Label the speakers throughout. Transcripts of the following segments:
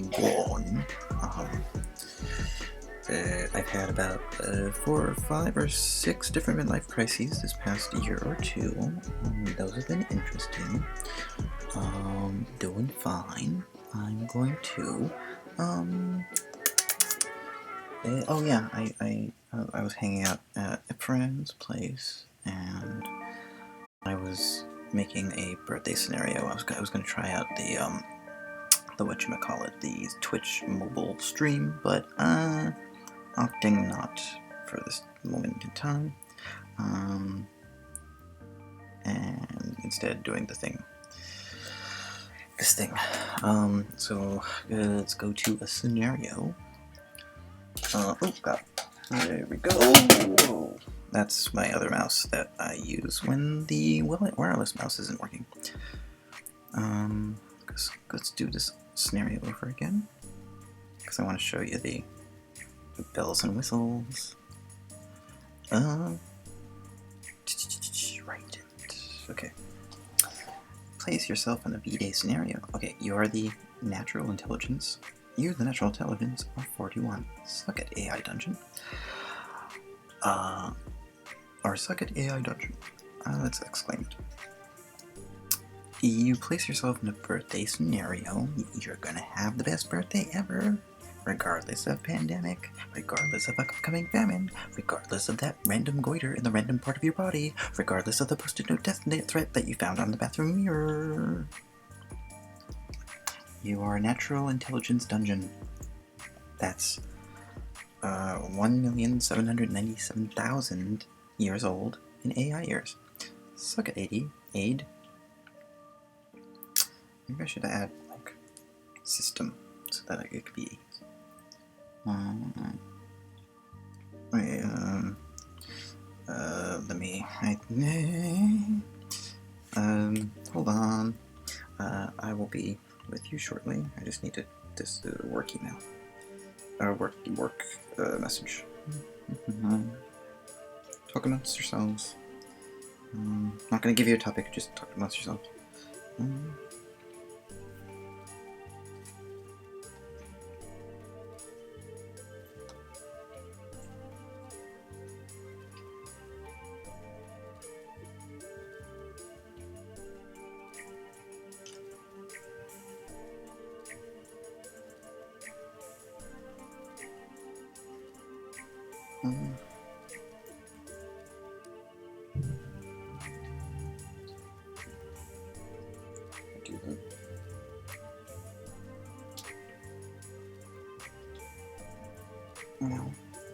Speaker 1: one. I've had about 4 or 5 or 6 different midlife crises this past year or two. Those have been interesting. Doing fine. I'm going to. Oh yeah, I was hanging out at a friend's place, and I was making a birthday scenario. I was going to try out the whatchamacallit, the Twitch mobile stream, but opting not for this moment in time, and instead doing this thing. So let's go to a scenario. Oh god, there we go. Whoa. That's my other mouse that I use when the wireless mouse isn't working. Let's do this scenario over again, because I want to show you the bells and whistles. Right. Okay. Place yourself in a V-Day scenario. Okay, you're the natural intelligence. You're the natural intelligence of 41. Suck it, AI Dungeon. Or suck it, AI Dungeon. Let's exclaim it. You place yourself in a birthday scenario. You're gonna have the best birthday ever. Regardless of pandemic, regardless of upcoming famine, regardless of that random goiter in the random part of your body, regardless of the post-it note death threat that you found on the bathroom mirror. You are a natural intelligence dungeon. That's 1,797,000 years old in AI years. Suck it, aid. Maybe I should add, like, system, so that it could be... let me... hold on. I will be with you shortly. I just need this work email. Work message. Talk amongst yourselves. Not gonna give you a topic, just talk amongst yourselves.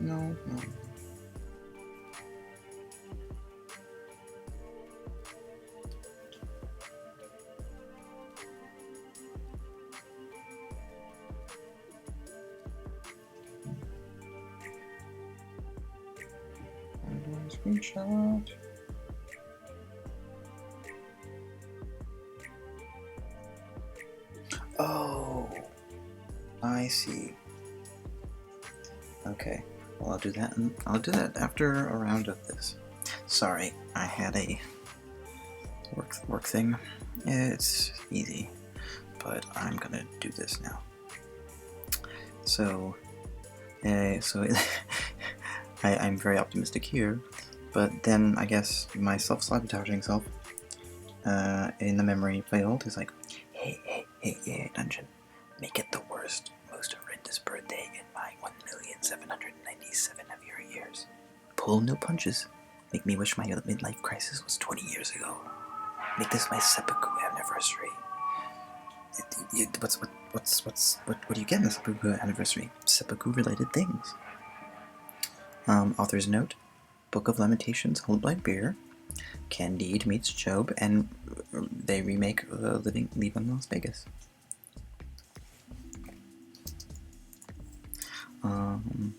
Speaker 1: No. Screenshot. Oh, I see. Okay, well, I'll do that. I'll do that after a round of this. Sorry, I had a work thing. It's easy, but I'm gonna do this now. So I'm very optimistic here, but then I guess my self-sabotaging self in the memory failed is like, hey, dungeon, make it the worst, most horrendous birthday in my 1,797 of your years. Pull no punches. Make me wish my midlife crisis was 20 years ago. Make this my seppuku anniversary. What do you get in the seppuku anniversary? Seppuku-related things. Author's note: Book of Lamentations, Huldblind Beer, Candide meets Job, and they remake Leaving Las Vegas. And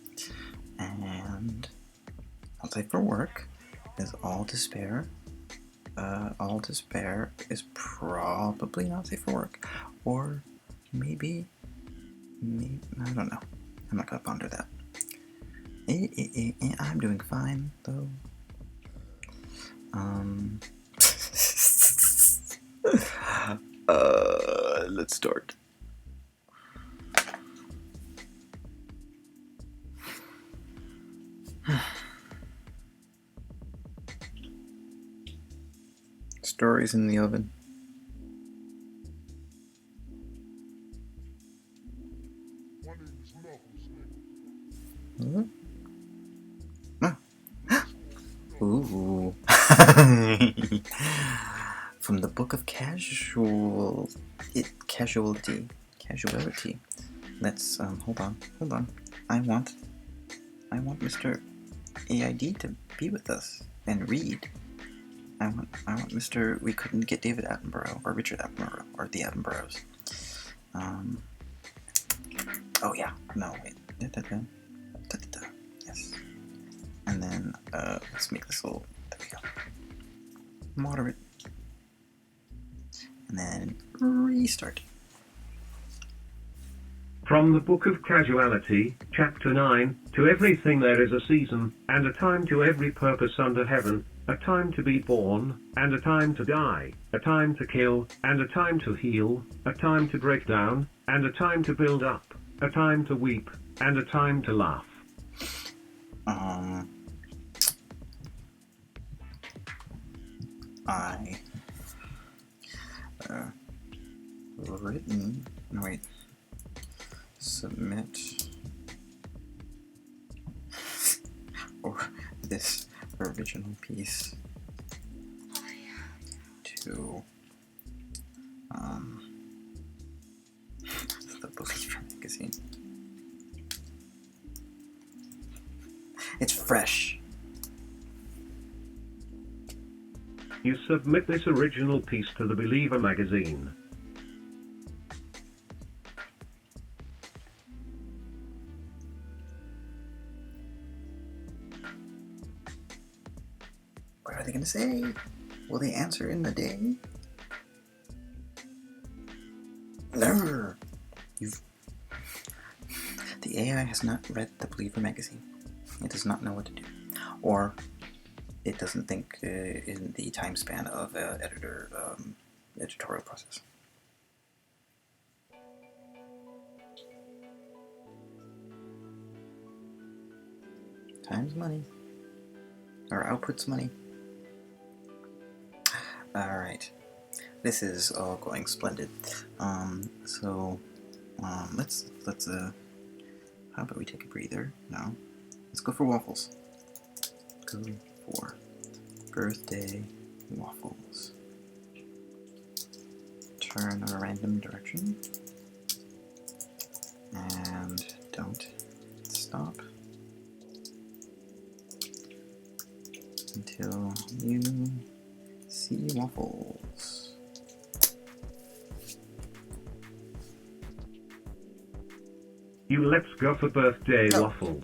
Speaker 1: Not Safe for Work is All Despair. All Despair is probably Not Safe for Work, or maybe I don't know. I'm not gonna ponder that. I'm doing fine though. Let's start. stories in the oven. What? Ah. Ooh. From the Book of Casualty. Let's hold on. I want Mr. AID to be with us and read. I want Mr. We couldn't get David Attenborough or Richard Attenborough or the Attenboroughs. Oh yeah, no wait. Yes. And then let's make this little. There we go. Moderate. And then restart.
Speaker 2: From the Book of Casualty, Chapter 9, to everything there is a season, and a time to every purpose under heaven, a time to be born, and a time to die, a time to kill, and a time to heal, a time to break down, and a time to build up, a time to weep, and a time to laugh.
Speaker 1: I written. No wait. Submit or this original piece to the Believer magazine. It's fresh.
Speaker 2: You submit this original piece to the Believer magazine.
Speaker 1: What are they going to say? Will they answer in the day? Never. The AI has not read the Believer magazine. It does not know what to do. Or it doesn't think in the time span of an editorial process. Time's money. Or output's money. Alright. This is all going splendid. Let's how about we take a breather? No. Let's go for waffles. Go for birthday waffles. Turn a random direction. And don't stop until you see waffles.
Speaker 2: Let's go for birthday waffles.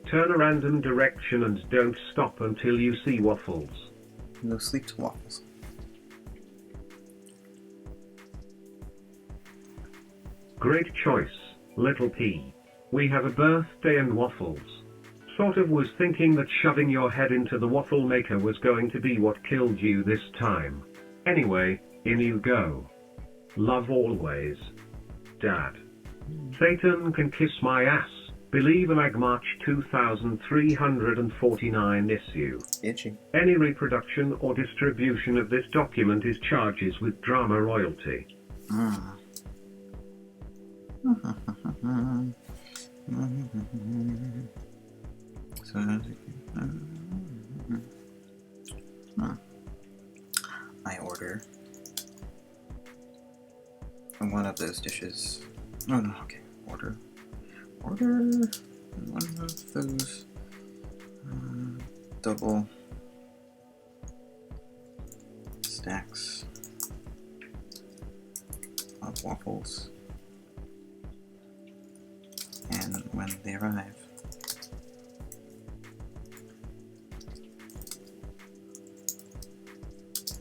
Speaker 2: Turn a random direction and don't stop until you see waffles.
Speaker 1: No sleep to waffles.
Speaker 2: Great choice, little P. We have a birthday and waffles. Sort of was thinking that shoving your head into the waffle maker was going to be what killed you this time. Anyway, in you go. Love always. Dad. Satan can kiss my ass. Believer Mag March 2349 issue.
Speaker 1: Itchy.
Speaker 2: Any reproduction or distribution of this document is charges with drama royalty.
Speaker 1: I order one of those dishes. Oh no, okay. Order one of those double stacks of waffles, and when they arrive,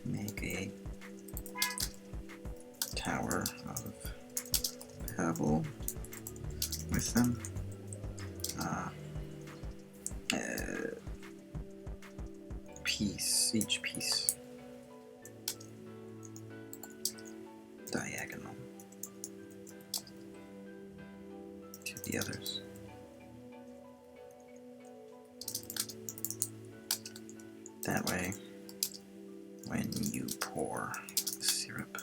Speaker 1: make a tower of pebble with them. Each piece diagonal to the others. That way, when you pour the syrup,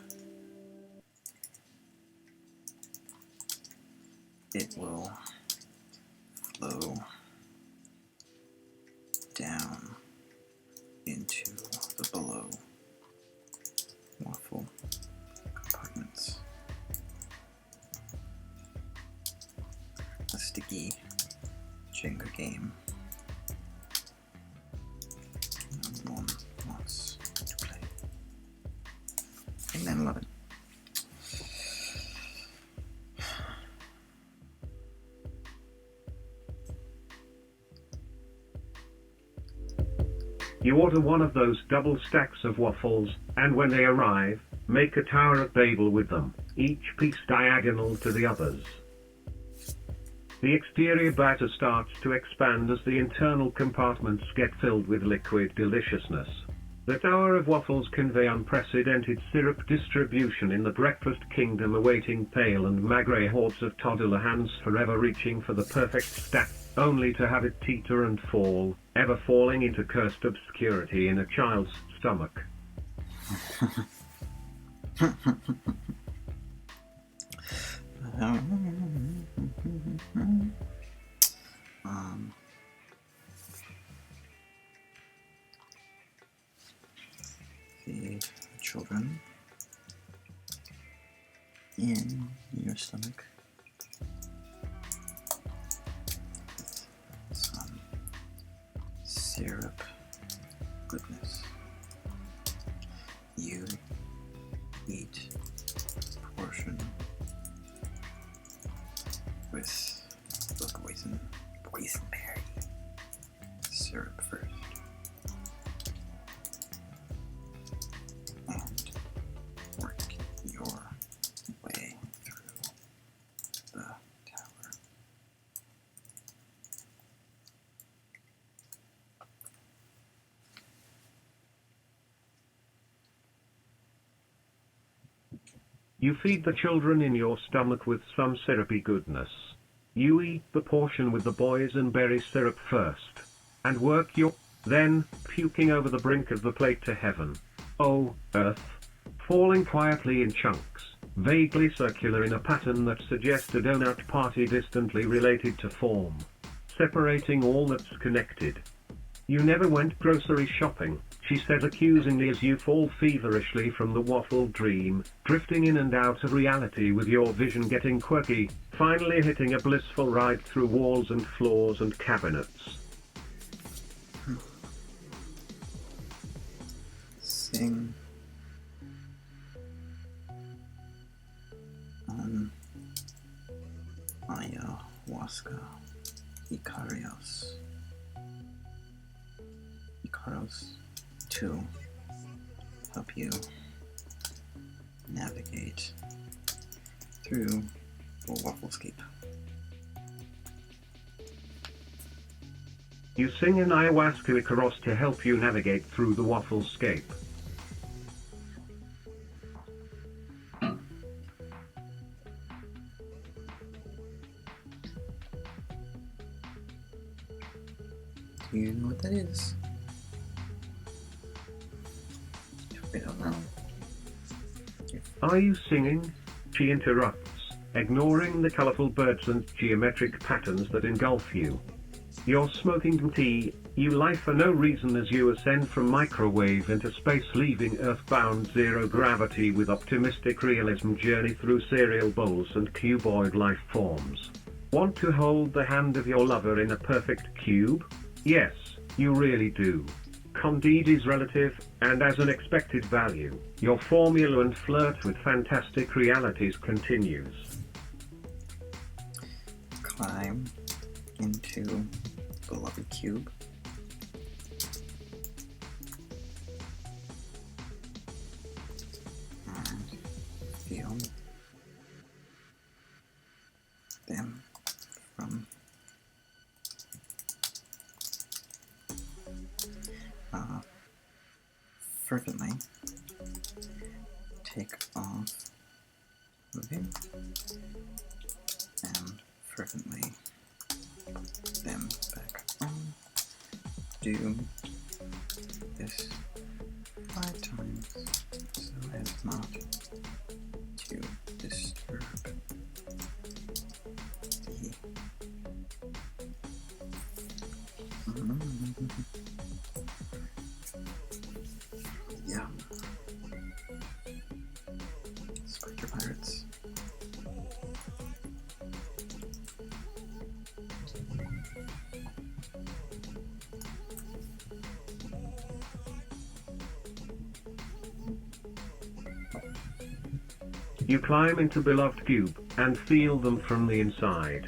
Speaker 1: it will flow down into the below waffle compartments. A sticky Jenga game. No one wants to play. Amen, love it.
Speaker 2: You order one of those double stacks of waffles, and when they arrive, make a Tower of Babel with them, each piece diagonal to the others. The exterior batter starts to expand as the internal compartments get filled with liquid deliciousness. The Tower of Waffles convey unprecedented syrup distribution in the breakfast kingdom, awaiting pale and maigre hordes of toddler hands forever reaching for the perfect stack, only to have it teeter and fall, ever falling into cursed obscurity in a child's stomach.
Speaker 1: Feed the children in your stomach with some syrup goodness. You eat a portion with the boysenberry syrup first, and work your way through the tower.
Speaker 2: You feed the children in your stomach with some syrupy goodness. You eat the portion with the boysenberry syrup first, and work your, then, puking over the brink of the plate to heaven. Oh, earth! Falling quietly in chunks, vaguely circular in a pattern that suggests a donut party distantly related to form, separating all that's connected. You never went grocery shopping, she said accusingly as you fall feverishly from the waffle dream, drifting in and out of reality with your vision getting quirky, finally hitting a blissful ride through walls and floors and cabinets.
Speaker 1: Sing ayahuasca Icarios to help you navigate through the wafflescape.
Speaker 2: You sing an ayahuasca Icaros to help you navigate through the wafflescape.
Speaker 1: Do you know what that is? If we don't know.
Speaker 2: Are you singing? She interrupts, ignoring the colorful birds and geometric patterns that engulf you. You're smoking tea, you lie for no reason as you ascend from microwave into space, leaving earthbound zero gravity with optimistic realism journey through cereal bowls and cuboid life forms. Want to hold the hand of your lover in a perfect cube? Yes, you really do. Candide is relative, and as an expected value, your formula and flirt with fantastic realities continues.
Speaker 1: Climb into beloved cube. And feel them from fervently take off moving and fervently put them back on. Do this 5 times.
Speaker 2: You climb into beloved cube, and feel them from the inside.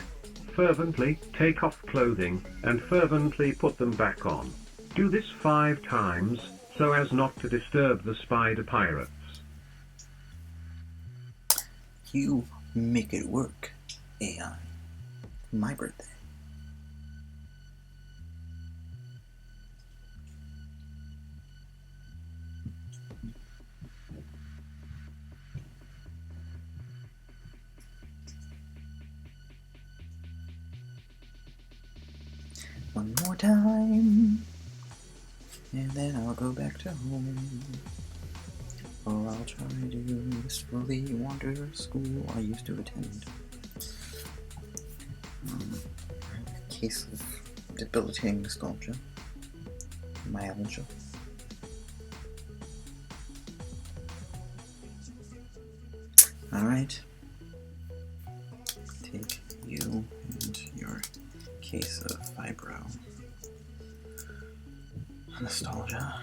Speaker 2: Fervently, take off clothing, and fervently put them back on. Do this 5 times, so as not to disturb the spider pirates.
Speaker 1: You make it work, AI. My birthday. One more time, and then I'll go back to home. Or I'll try to wistfully wander to school I used to attend. I have a case of debilitating nostalgia. Myalgia. Alright. Take you and your case of fibro. Nostalgia.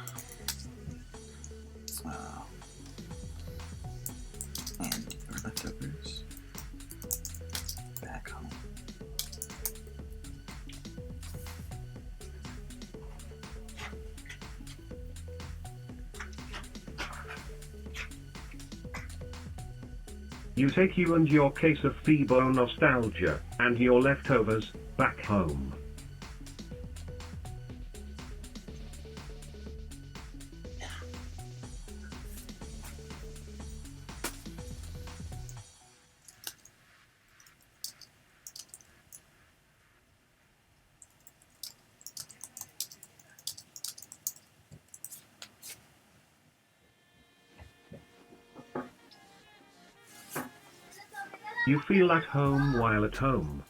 Speaker 1: And your leftovers back home.
Speaker 2: You take you and your case of Phoebo nostalgia, and your leftovers, back home. You feel at home while at home.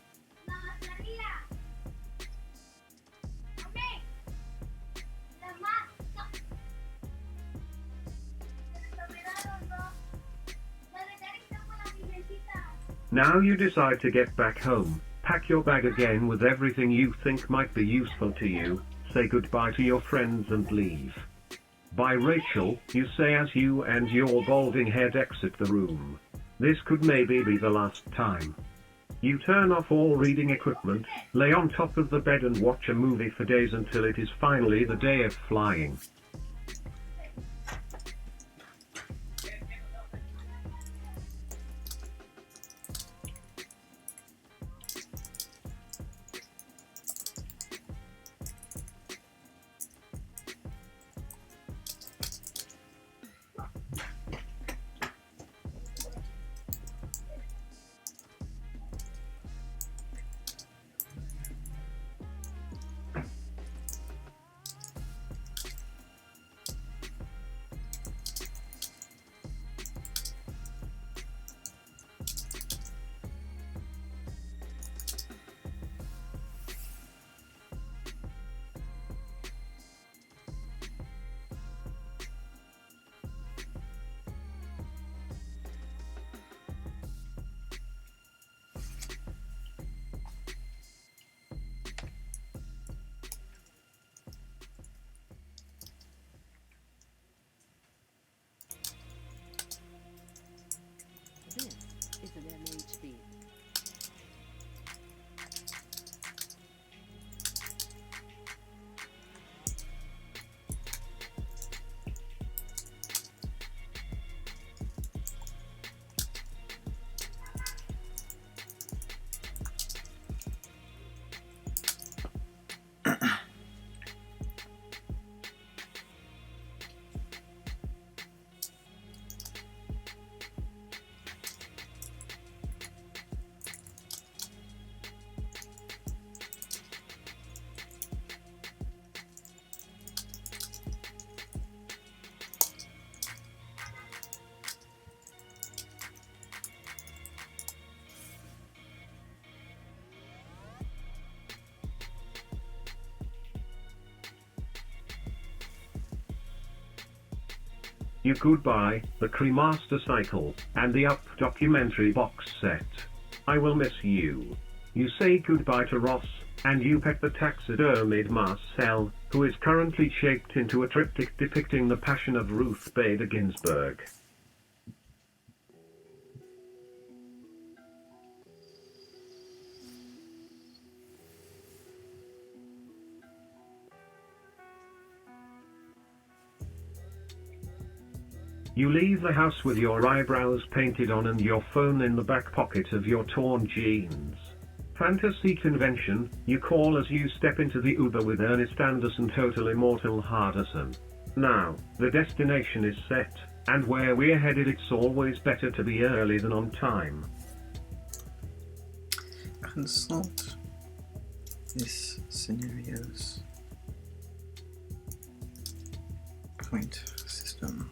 Speaker 2: Now you decide to get back home, pack your bag again with everything you think might be useful to you, say goodbye to your friends and leave. By Rachel, you say as you and your balding head exit the room. This could maybe be the last time. You turn off all reading equipment, lay on top of the bed and watch a movie for days until it is finally the day of flying.
Speaker 3: This is an MHB.
Speaker 2: You could buy the Cremaster Cycle and the Up documentary box set. I will miss you. You say goodbye to Ross, and you pet the taxidermied Marcel, who is currently shaped into a triptych depicting the Passion of Ruth Bader Ginsburg. You leave the house with your eyebrows painted on and your phone in the back pocket of your torn jeans. Fantasy convention, you call as you step into the Uber with Ernest Anderson, total immortal Hardison. Now, the destination is set, and where we're headed it's always better to be early than on time.
Speaker 1: Consult this scenario's point system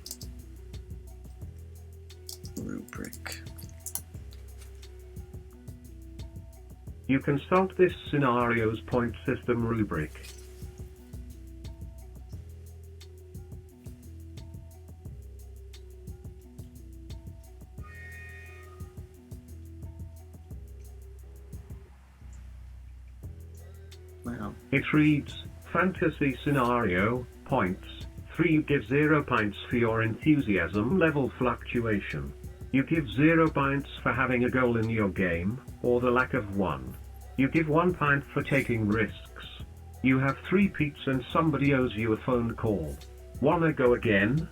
Speaker 1: rubric.
Speaker 2: You consult this scenario's point system rubric.
Speaker 1: Wow.
Speaker 2: It reads, fantasy scenario, points, 3 give 0 points for your enthusiasm level fluctuation. You give 0 points for having a goal in your game, or the lack of one. You give 1 point for taking risks. You have 3 peats and somebody owes you a phone call. Wanna go again?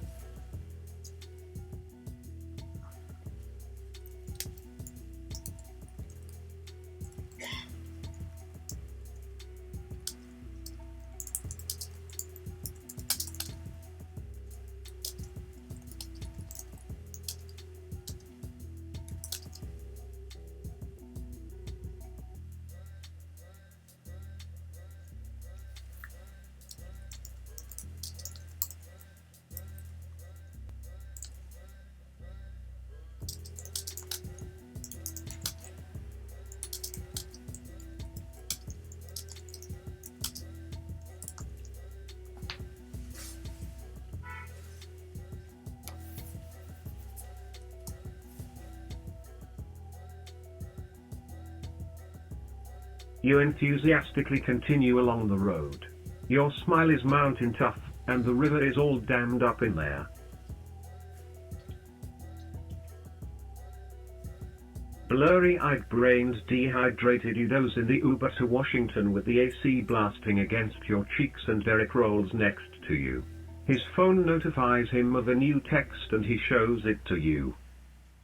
Speaker 2: You enthusiastically continue along the road. Your smile is mountain tough, and the river is all dammed up in there. Blurry-eyed brains, dehydrated, you doze in the Uber to Washington with the AC blasting against your cheeks and Derek rolls next to you. His phone notifies him of a new text and he shows it to you.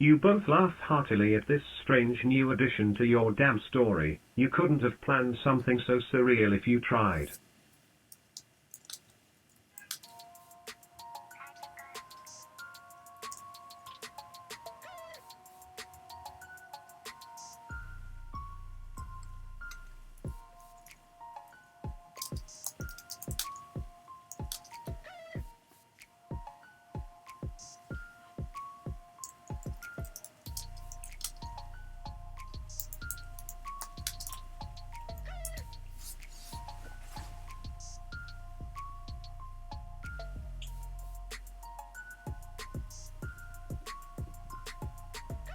Speaker 2: You both laugh heartily at this strange new addition to your damn story. You couldn't have planned something so surreal if you tried.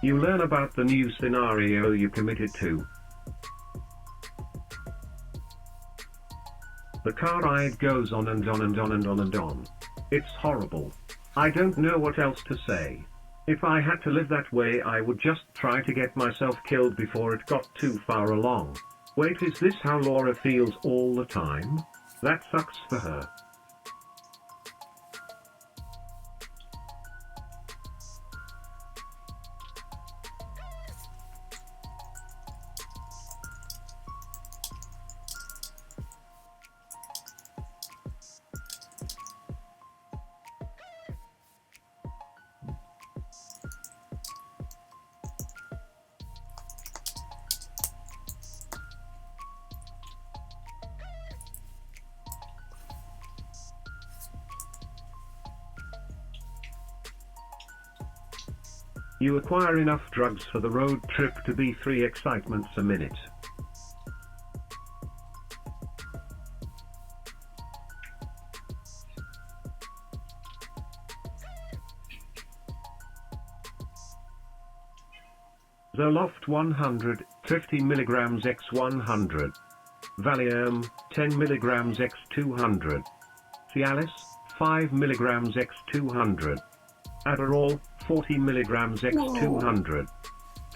Speaker 2: You learn about the new scenario you committed to. The car ride goes on and on and on and on and on. It's horrible. I don't know what else to say. If I had to live that way, I would just try to get myself killed before it got too far along. Wait, is this how Laura feels all the time? That sucks for her. You acquire enough drugs for the road trip to be 3 excitements a minute. Zoloft 100, 50 mg x 100. Valium, 10 mg x 200. Cialis, 5 mg x 200. Adderall, 40 mg x 200.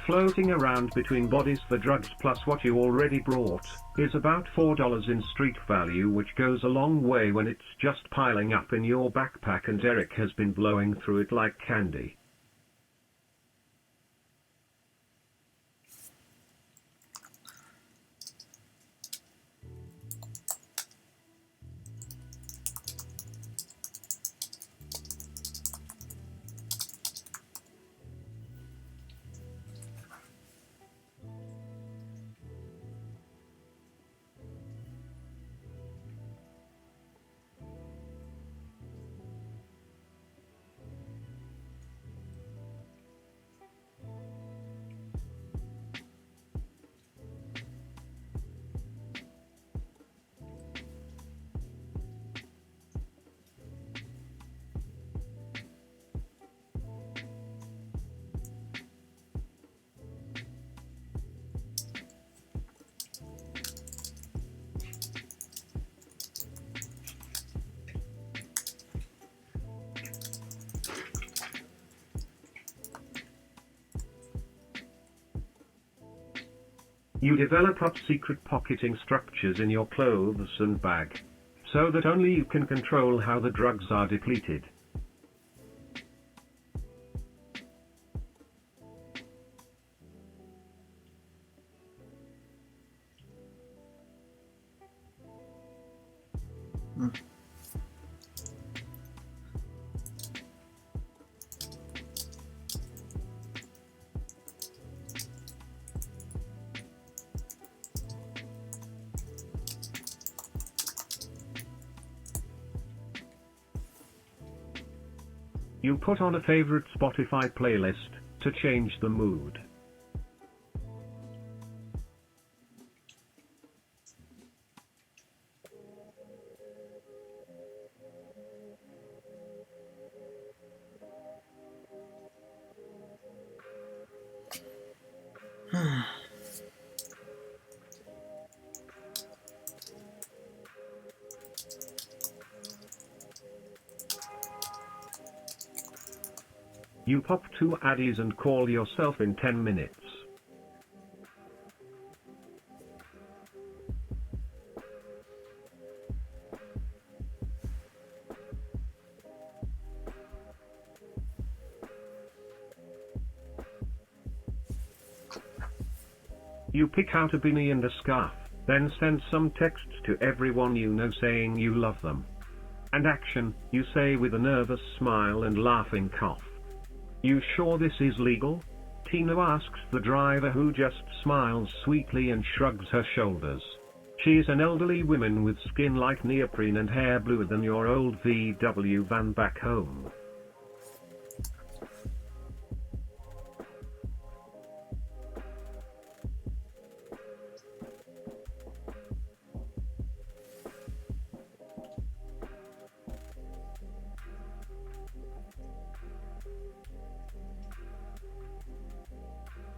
Speaker 2: Floating around between bodies, the drugs plus what you already brought, is about $4 in street value, which goes a long way when it's just piling up in your backpack and Eric has been blowing through it like candy. You develop top secret pocketing structures in your clothes and bag, so that only you can control how the drugs are depleted. You put on a favorite Spotify playlist to change the mood. You pop 2 addies and call yourself in 10 minutes. You pick out a beanie and a scarf, then send some texts to everyone you know saying you love them. And action, you say with a nervous smile and laughing cough. You sure this is legal? Tina asks the driver, who just smiles sweetly and shrugs her shoulders. She's an elderly woman with skin like neoprene and hair bluer than your old VW van back home.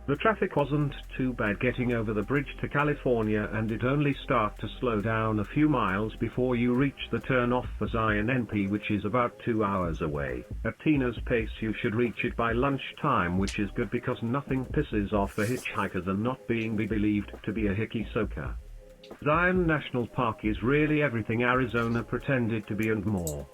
Speaker 2: The traffic wasn't too bad getting over the bridge to California, and it only started to slow down a few miles before you reach the turn-off for Zion NP, which is about 2 hours away. At Tina's pace you should reach it by lunchtime, which is good because nothing pisses off a hitchhiker than not being believed to be a hickey soaker. Zion National Park is really everything Arizona pretended to be and more.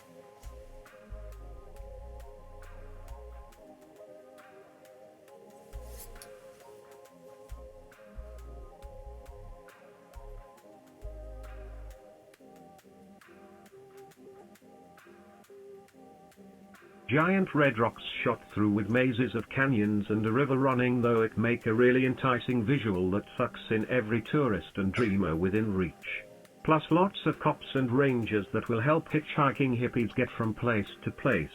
Speaker 2: Giant red rocks shot through with mazes of canyons and a river running though it make a really enticing visual that sucks in every tourist and dreamer within reach. Plus lots of cops and rangers that will help hitchhiking hippies get from place to place.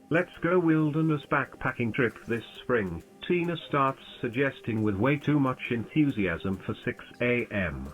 Speaker 2: Let's go wilderness backpacking trip this spring, Tina starts suggesting with way too much enthusiasm for 6 a.m.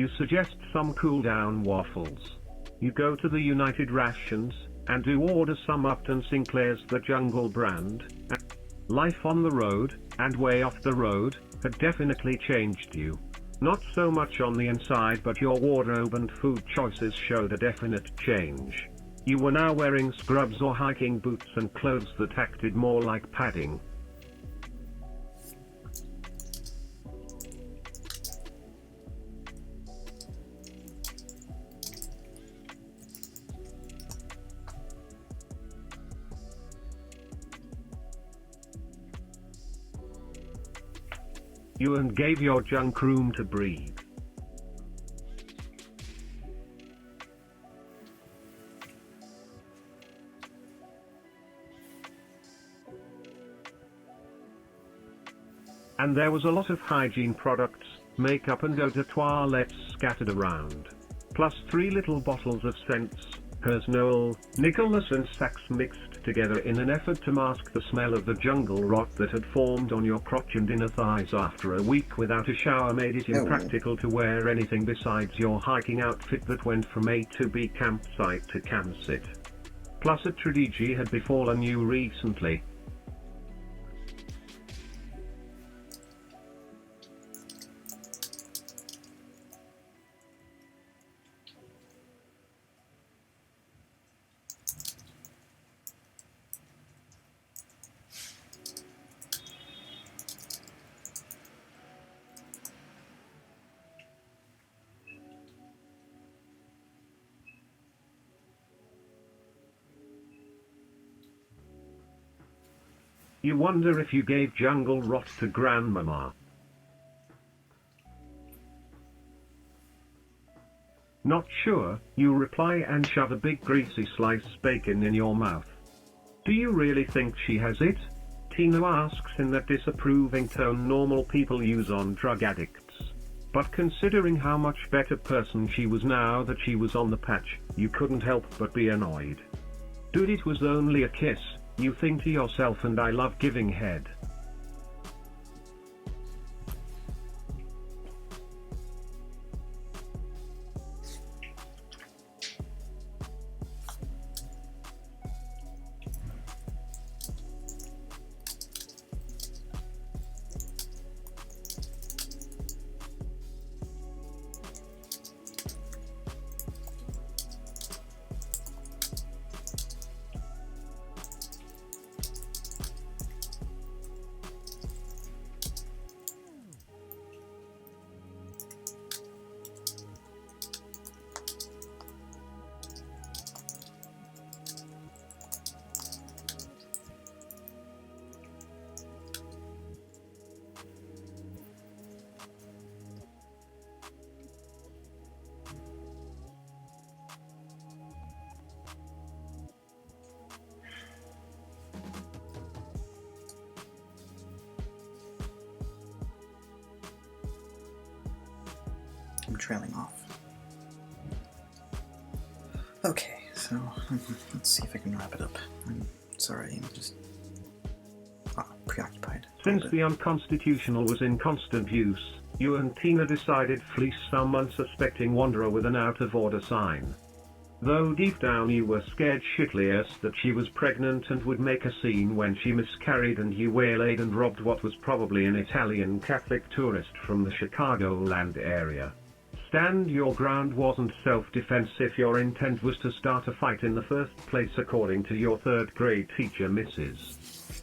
Speaker 2: You suggest some cool-down waffles. You go to the United Rations, and do order some Upton Sinclair's The Jungle brand. Life on the road, and way off the road, had definitely changed you. Not so much on the inside, but your wardrobe and food choices showed a definite change. You were now wearing scrubs or hiking boots and clothes that acted more like padding. You gave your junk room to breathe. And there was a lot of hygiene products, makeup and eau de toilette scattered around. Plus 3 little bottles of scents, hers Noel, Nicholas and Sax mixed together in an effort to mask the smell of the jungle rot that had formed on your crotch and inner thighs after a week without a shower made it impractical to wear anything besides your hiking outfit that went from A to B campsite to campsite. Plus a tragedy had befallen you recently. You wonder if you gave jungle rot to grandmama. Not sure, you reply and shove a big greasy sliced bacon in your mouth. Do you really think she has it? Tina asks in that disapproving tone normal people use on drug addicts. But considering how much better person she was now that she was on the patch, you couldn't help but be annoyed. Dude, it was only a kiss. You think to yourself, and I love giving head.
Speaker 1: I'm trailing off. Okay, so let's see if I can wrap it up. I'm sorry, I'm just preoccupied.
Speaker 2: Since the unconstitutional was in constant use, you and Tina decided fleece some unsuspecting wanderer with an out-of-order sign. Though deep down you were scared shitless that she was pregnant and would make a scene when she miscarried, and you waylaid and robbed what was probably an Italian Catholic tourist from the Chicagoland area. Stand your ground wasn't self-defense if your intent was to start a fight in the first place, according to your third grade teacher, Mrs.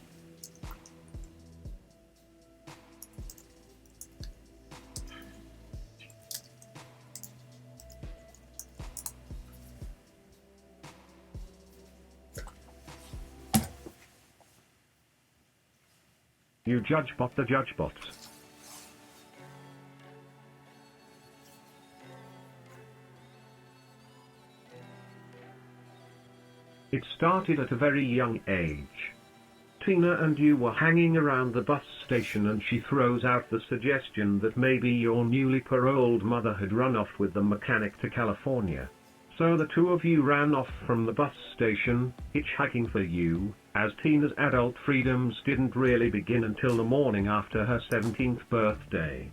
Speaker 2: You judge bot the judge bot. It started at a very young age. Tina and you were hanging around the bus station and she throws out the suggestion that maybe your newly paroled mother had run off with the mechanic to California. So the two of you ran off from the bus station, hitchhiking for you, as Tina's adult freedoms didn't really begin until the morning after her 17th birthday.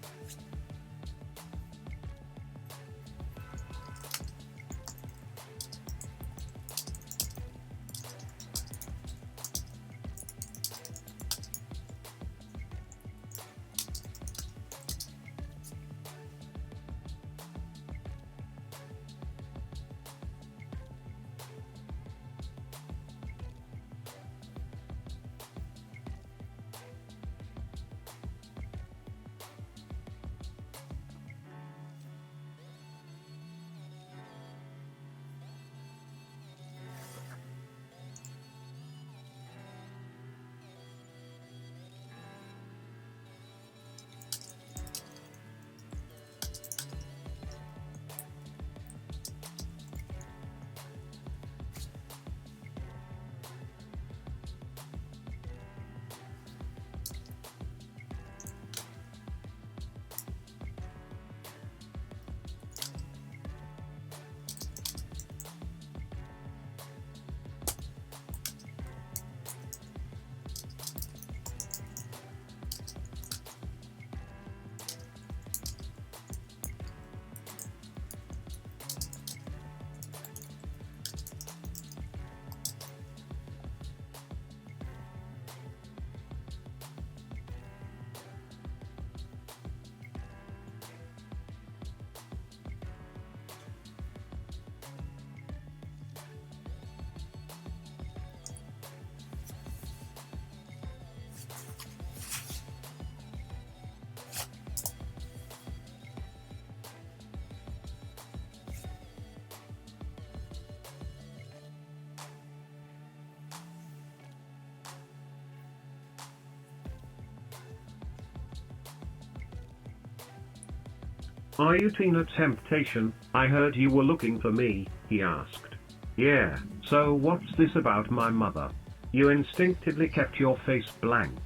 Speaker 2: Are you Tina Temptation? I heard you were looking for me, he asked. Yeah, so what's this about my mother? You instinctively kept your face blank.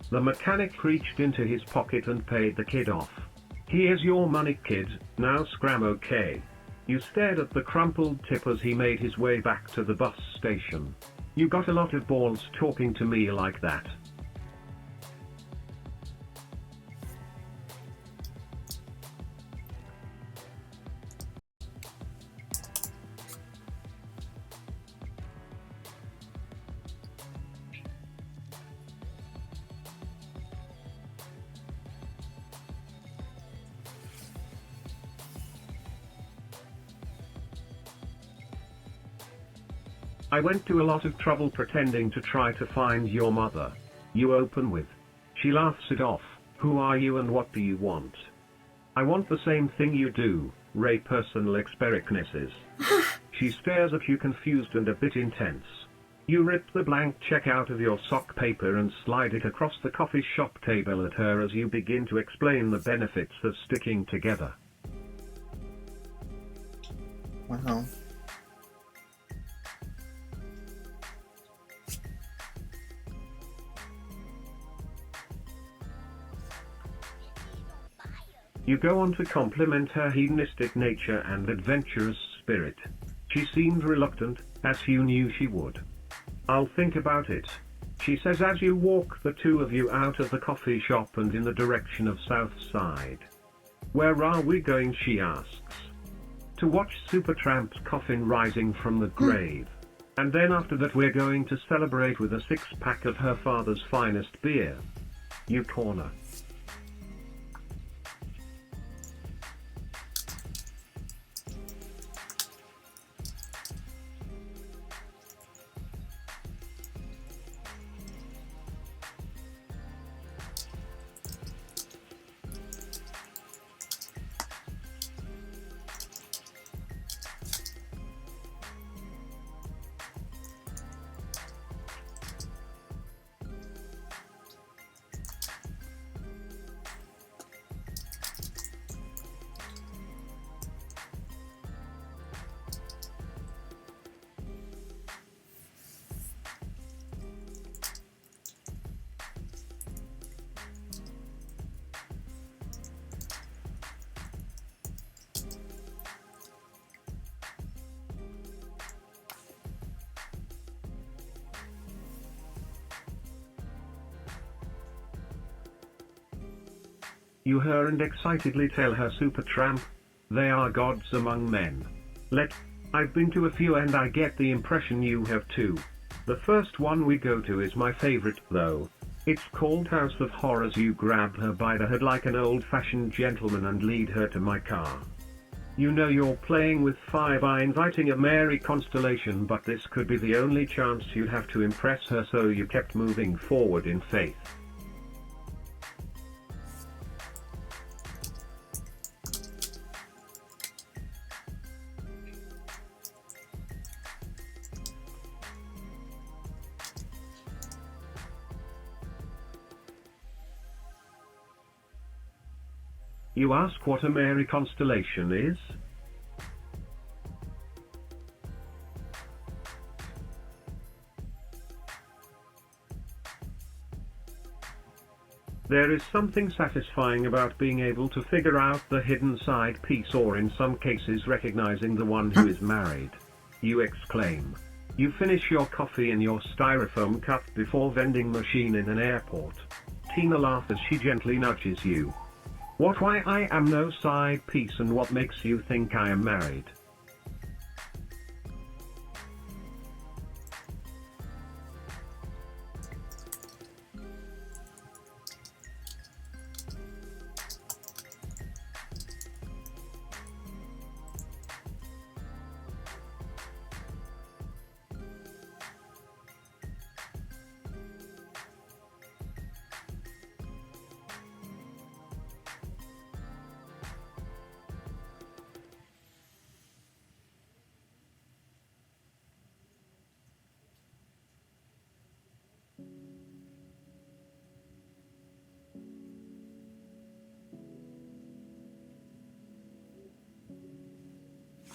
Speaker 2: The mechanic reached into his pocket and paid the kid off. Here's your money, kid, now scram, okay? You stared at the crumpled tip as he made his way back to the bus station. You got a lot of balls talking to me like that. I went to a lot of trouble pretending to try to find your mother. You open with. She laughs it off. Who are you and what do you want? I want the same thing you do, Ray personal experiences. She stares at you confused and a bit intense. You rip the blank check out of your sock paper and slide it across the coffee shop table at her as you begin to explain the benefits of sticking together.
Speaker 1: Wow.
Speaker 2: You go on to compliment her hedonistic nature and adventurous spirit. She seemed reluctant, as you knew she would. I'll think about it, she says as you walk the two of you out of the coffee shop and in the direction of South Side. Where are we going, she asks. To watch Supertramp's coffin rising from the grave. And then after that we're going to celebrate with a 6-pack of her father's finest beer. You corner. You her and excitedly tell her Supertramp, they are gods among men. I've been to a few and I get the impression you have too. The first one we go to is my favorite though. It's called House of Horrors. You grab her by the head like an old-fashioned gentleman and lead her to my car. You know you're playing with fire by inviting a Mary constellation, but this could be the only chance you'd have to impress her, so you kept moving forward in faith. You ask what a Mary constellation is? There is something satisfying about being able to figure out the hidden side piece, or in some cases recognizing the one who is married. You exclaim. You finish your coffee in your styrofoam cup before vending machine in an airport. Tina laughs as she gently nudges you. What, why I am no side piece, and what makes you think I am married?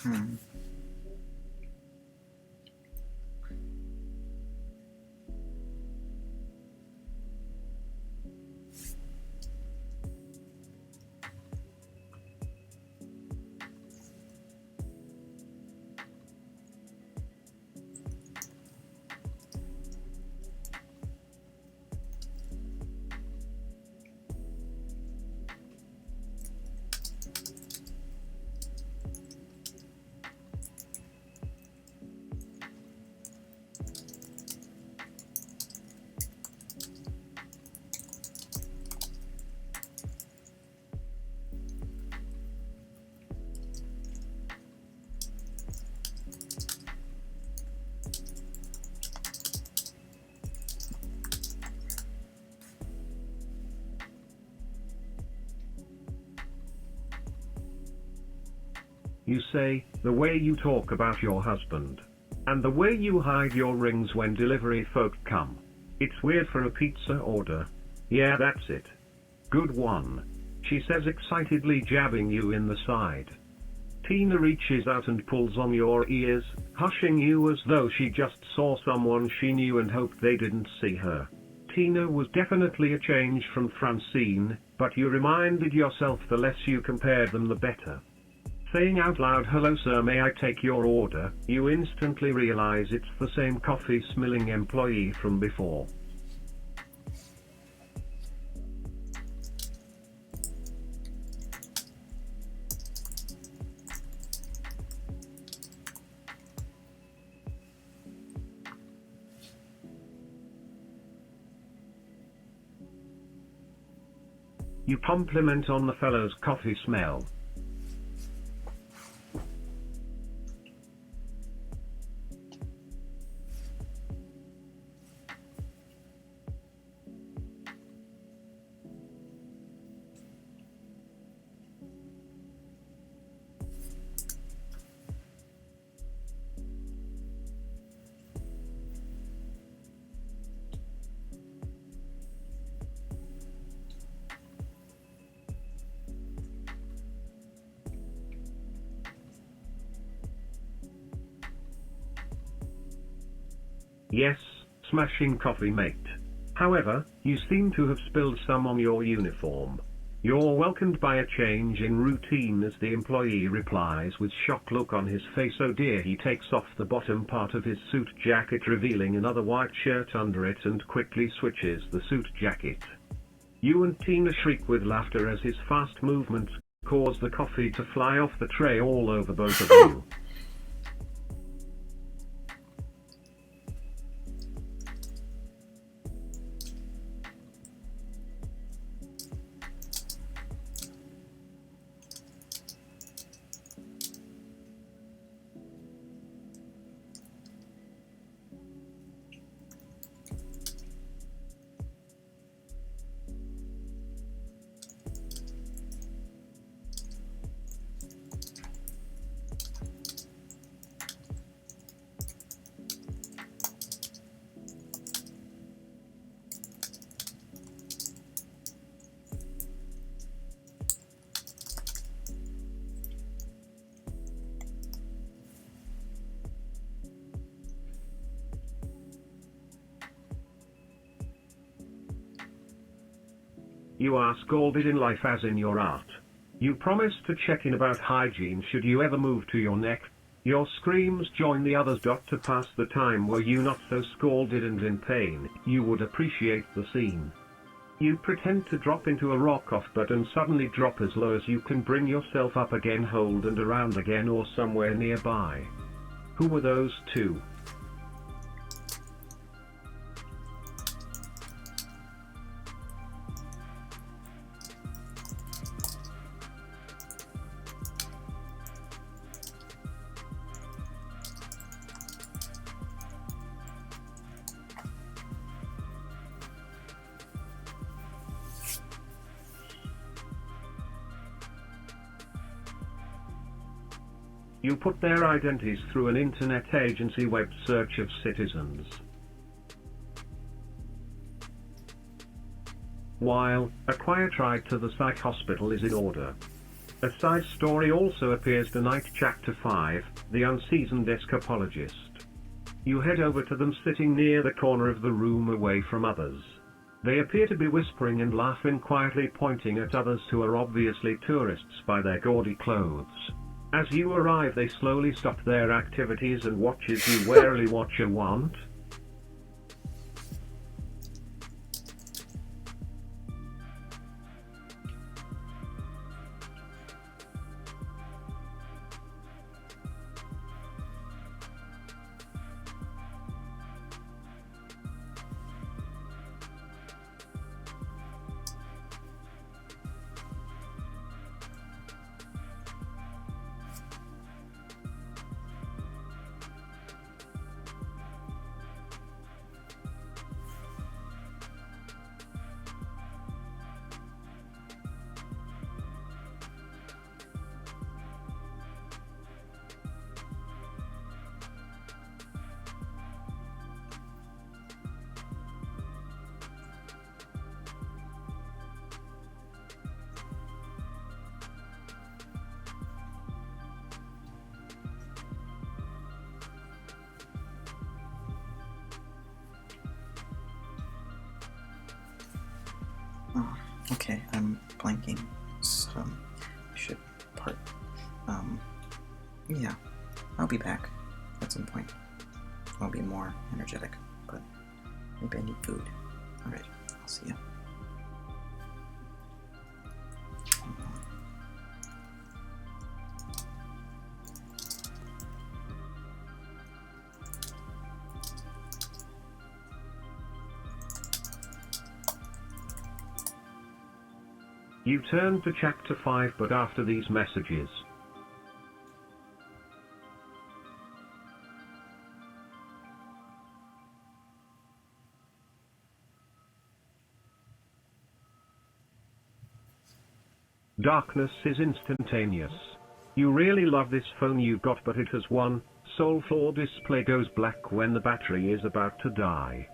Speaker 1: Hmm.
Speaker 2: You say, the way you talk about your husband. And the way you hide your rings when delivery folk come. It's weird for a pizza order. Yeah, that's it. Good one. She says excitedly, jabbing you in the side. Tina reaches out and pulls on your ears, hushing you as though she just saw someone she knew and hoped they didn't see her. Tina was definitely a change from Francine, but you reminded yourself the less you compared them the better. Saying out loud, "Hello sir, may I take your order?" you instantly realize it's the same coffee-smelling employee from before. You compliment on the fellow's coffee smell. Yes, smashing coffee mate. However, you seem to have spilled some on your uniform. You're welcomed by a change in routine as the employee replies with shock look on his face. Oh dear, he takes off the bottom part of his suit jacket, revealing another white shirt under it, and quickly switches the suit jacket. You and Tina shriek with laughter as his fast movements cause the coffee to fly off the tray all over both of you. You are scolded in life as in your art. You promise to check in about hygiene should you ever move to your neck. Your screams join the others. To pass the time were you not so scalded and in pain, you would appreciate the scene. You pretend to drop into a rock-off but and suddenly drop as low as you can bring yourself up again, hold and around again or somewhere nearby. Who were those two? You put their identities through an internet agency web search of citizens. While a quiet ride to the psych hospital is in order. A side story also appears tonight, Chapter 5, The Unseasoned Escapologist. You head over to them sitting near the corner of the room away from others. They appear to be whispering and laughing quietly, pointing at others who are obviously tourists by their gaudy clothes. As you arrive, they slowly stop their activities and watch as you warily watch a want.
Speaker 1: Oh, okay, I'm blanking. Some I should part. Yeah, I'll be back at some point. I'll be more energetic, but maybe I need food. Alright, I'll see you.
Speaker 2: You turn to Chapter 5, but after these messages. Darkness is instantaneous. You really love this phone you got, but it has one sole flaw: display goes black when the battery is about to die.